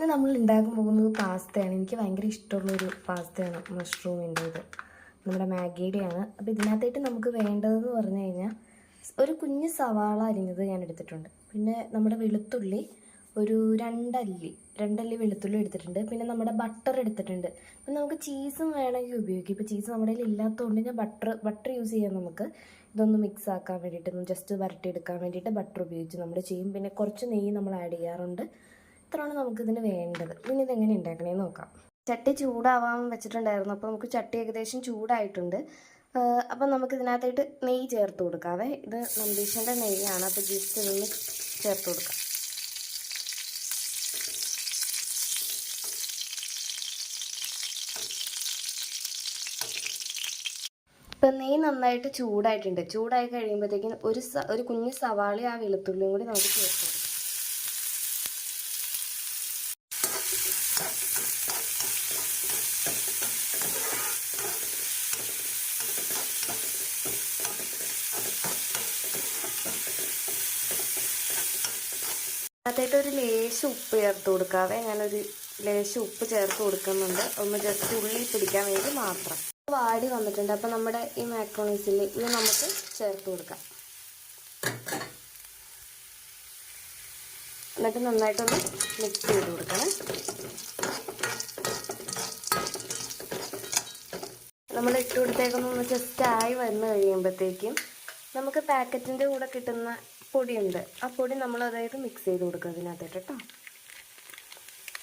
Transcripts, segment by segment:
ഇന്ന് നമ്മൾ ഉണ്ടാക്കാൻ പോകുന്നത് പാസ്തയാണ്. എനിക്ക് ഭയങ്കര ഇഷ്ടമുള്ളൊരു പാസ്തയാണ് മഷ്റൂമിൻ്റെ ഇത്. നമ്മുടെ മാഗിയുടെയാണ്. അപ്പോൾ ഇതിനകത്തായിട്ട് നമുക്ക് വേണ്ടതെന്ന് പറഞ്ഞു കഴിഞ്ഞാൽ ഒരു കുഞ്ഞ് സവാള അരിഞ്ഞത് ഞാൻ എടുത്തിട്ടുണ്ട്. പിന്നെ നമ്മുടെ വെളുത്തുള്ളി ഒരു രണ്ടല്ലി വെളുത്തുള്ളി എടുത്തിട്ടുണ്ട്. പിന്നെ നമ്മുടെ ബട്ടർ എടുത്തിട്ടുണ്ട്. അപ്പം നമുക്ക് ചീസും വേണമെങ്കിൽ ഉപയോഗിക്കും. ഇപ്പോൾ ചീസ് നമ്മുടെ കയ്യിൽ ഇല്ലാത്തതുകൊണ്ട് ഞാൻ ബട്ടർ യൂസ് ചെയ്യാം. നമുക്ക് ഇതൊന്ന് മിക്സ് ആക്കാൻ വേണ്ടിയിട്ട് ജസ്റ്റ് വരട്ടിയെടുക്കാൻ വേണ്ടിയിട്ട് ബട്ടർ ഉപയോഗിച്ച് നമ്മൾ ചെയ്യും. പിന്നെ കുറച്ച് നെയ്യ് നമ്മൾ ആഡ് ചെയ്യാറുണ്ട്. ഇത്രയാണ് നമുക്കിതിന് വേണ്ടത്. ഇനി ഇതെങ്ങനെ ഉണ്ടാക്കണേന്ന് നോക്കാം. ചട്ടി ചൂടാവാൻ വെച്ചിട്ടുണ്ടായിരുന്നു. അപ്പോൾ നമുക്ക് ചട്ടി ഏകദേശം ചൂടായിട്ടുണ്ട്. അപ്പം നമുക്ക് ഇതിനകത്തായിട്ട് നെയ്യ് ചേർത്ത് കൊടുക്കാവേ. ഇത് നമ്പീഷൻ്റെ നെയ്യാണ്. അപ്പോൾ ജസ്റ്റ് ഇതൊന്ന് ചേർത്ത് കൊടുക്കാം. ഇപ്പം നെയ്യ് നന്നായിട്ട് ചൂടായിട്ടുണ്ട്. ചൂടായി കഴിയുമ്പോഴത്തേക്കും ഒരു കുഞ്ഞ് സവാളയും ആ വെളുത്തുള്ളിയും കൂടി നമുക്ക് ചേർത്ത് കൊടുക്കാം. അതിനകത്തായിട്ട് ഒരു ലേശം ഉപ്പ് ചേർത്ത് കൊടുക്കാവേ. ഞാനൊരു ലേശം ഉപ്പ് ചേർത്ത് കൊടുക്കുന്നുണ്ട്. ഒന്ന് ജസ്റ്റ് ഉള്ളി പിടിക്കാൻ വേണ്ടി മാത്രം. വാടി വന്നിട്ടുണ്ട്. അപ്പം നമ്മുടെ ഈ മാക്രോണീസിൽ ഇത് നമുക്ക് ചേർത്ത് കൊടുക്കാം. എന്നിട്ട് നന്നായിട്ടൊന്ന് മിക്സ് ചെയ്ത് കൊടുക്കണം. നമ്മൾ ഇട്ട് കൊടുത്തേക്കൊന്ന് ജസ്റ്റ് ആയി വന്നു കഴിയുമ്പോഴത്തേക്കും നമുക്ക് പാക്കറ്റിൻ്റെ കൂടെ കിട്ടുന്ന പൊടിയുണ്ട്. ആ പൊടി നമ്മൾ അതായത് മിക്സ് ചെയ്ത് കൊടുക്കുക അതിനകത്തേട്ട് കേട്ടോ.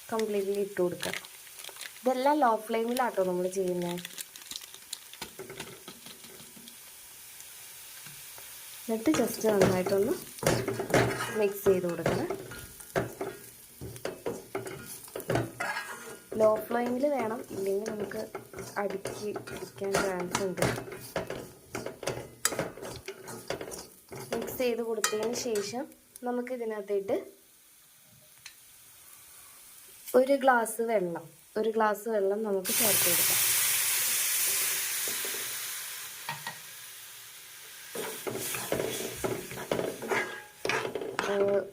കംപ്ലീറ്റ്ലി ഇട്ട് കൊടുക്കുക. ഇതെല്ലാം ലോ ഫ്ലെയിമിലാട്ടോ നമ്മൾ ചെയ്യുന്നത്. എന്നിട്ട് ജസ്റ്റ് നന്നായിട്ടൊന്ന് മിക്സ് ചെയ്ത് കൊടുക്കണം. ലോ ഫ്ലെയിമിൽ വേണം, ഇല്ലെങ്കിൽ നമുക്ക് അടുക്കി പിടിക്കാൻ ചാൻസ് ഉണ്ട്. മിക്സ് ചെയ്ത് കൊടുത്തതിന് ശേഷം നമുക്ക് ഇതിനകത്തേട്ട് ഒരു ഗ്ലാസ് വെള്ളം നമുക്ക് ചേർത്ത് കൊടുക്കാം.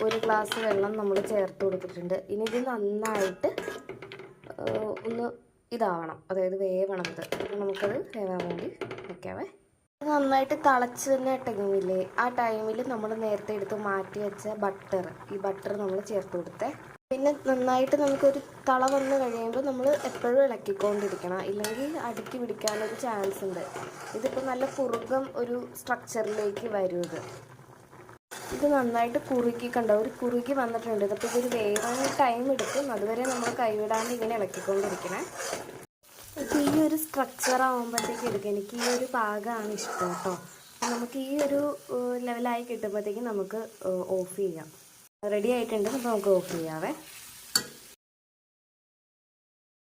ഒരു ഗ്ലാസ് വെള്ളം നമ്മൾ ചേർത്ത് കൊടുത്തിട്ടുണ്ട്. ഇനി ഇത് നന്നായിട്ട് ഒന്ന് ഇതാവണം, അതായത് വേവണം. ഇത് നമുക്കത് വേവാൻ വേണ്ടി വയ്ക്കാവേ. നന്നായിട്ട് തിളച്ച് തന്നെ ടൈമില്ലേ, ആ ടൈമിൽ നമ്മൾ നേരത്തെ എടുത്ത് മാറ്റി വെച്ച ഈ ബട്ടർ നമ്മൾ ചേർത്ത് കൊടുത്തേ. പിന്നെ നന്നായിട്ട് നമുക്കൊരു തള വന്ന് കഴിയുമ്പോൾ നമ്മൾ എപ്പോഴും ഇളക്കിക്കൊണ്ടിരിക്കണം, ഇല്ലെങ്കിൽ അടുക്കി പിടിക്കാനൊരു ചാൻസ് ഉണ്ട്. ഇതിപ്പോൾ നല്ല കുറുകം ഒരു സ്ട്രക്ചറിലേക്ക് വരും. ഇത് നന്നായിട്ട് കുറുകി വന്നിട്ടുണ്ട്. ഇതിപ്പോൾ ഇതൊരു വേവാൻ ടൈം എടുക്കും. അതുവരെ നമ്മൾ കൈവിടാണ്ട് ഇങ്ങനെ ഇളക്കിക്കൊണ്ടിരിക്കണേ. ഇപ്പോൾ ഈ ഒരു സ്ട്രക്ചർ ആകുമ്പോഴത്തേക്ക് എടുക്കുക. എനിക്ക് ഈ ഒരു പാകമാണ് ഇഷ്ടം കേട്ടോ. നമുക്ക് ഈ ഒരു ലെവലായി കിട്ടുമ്പോഴത്തേക്കും നമുക്ക് ഓഫ് ചെയ്യാം. റെഡി ആയിട്ടുണ്ട്. അപ്പോൾ നമുക്ക് ഓഫ് ചെയ്യാവേ.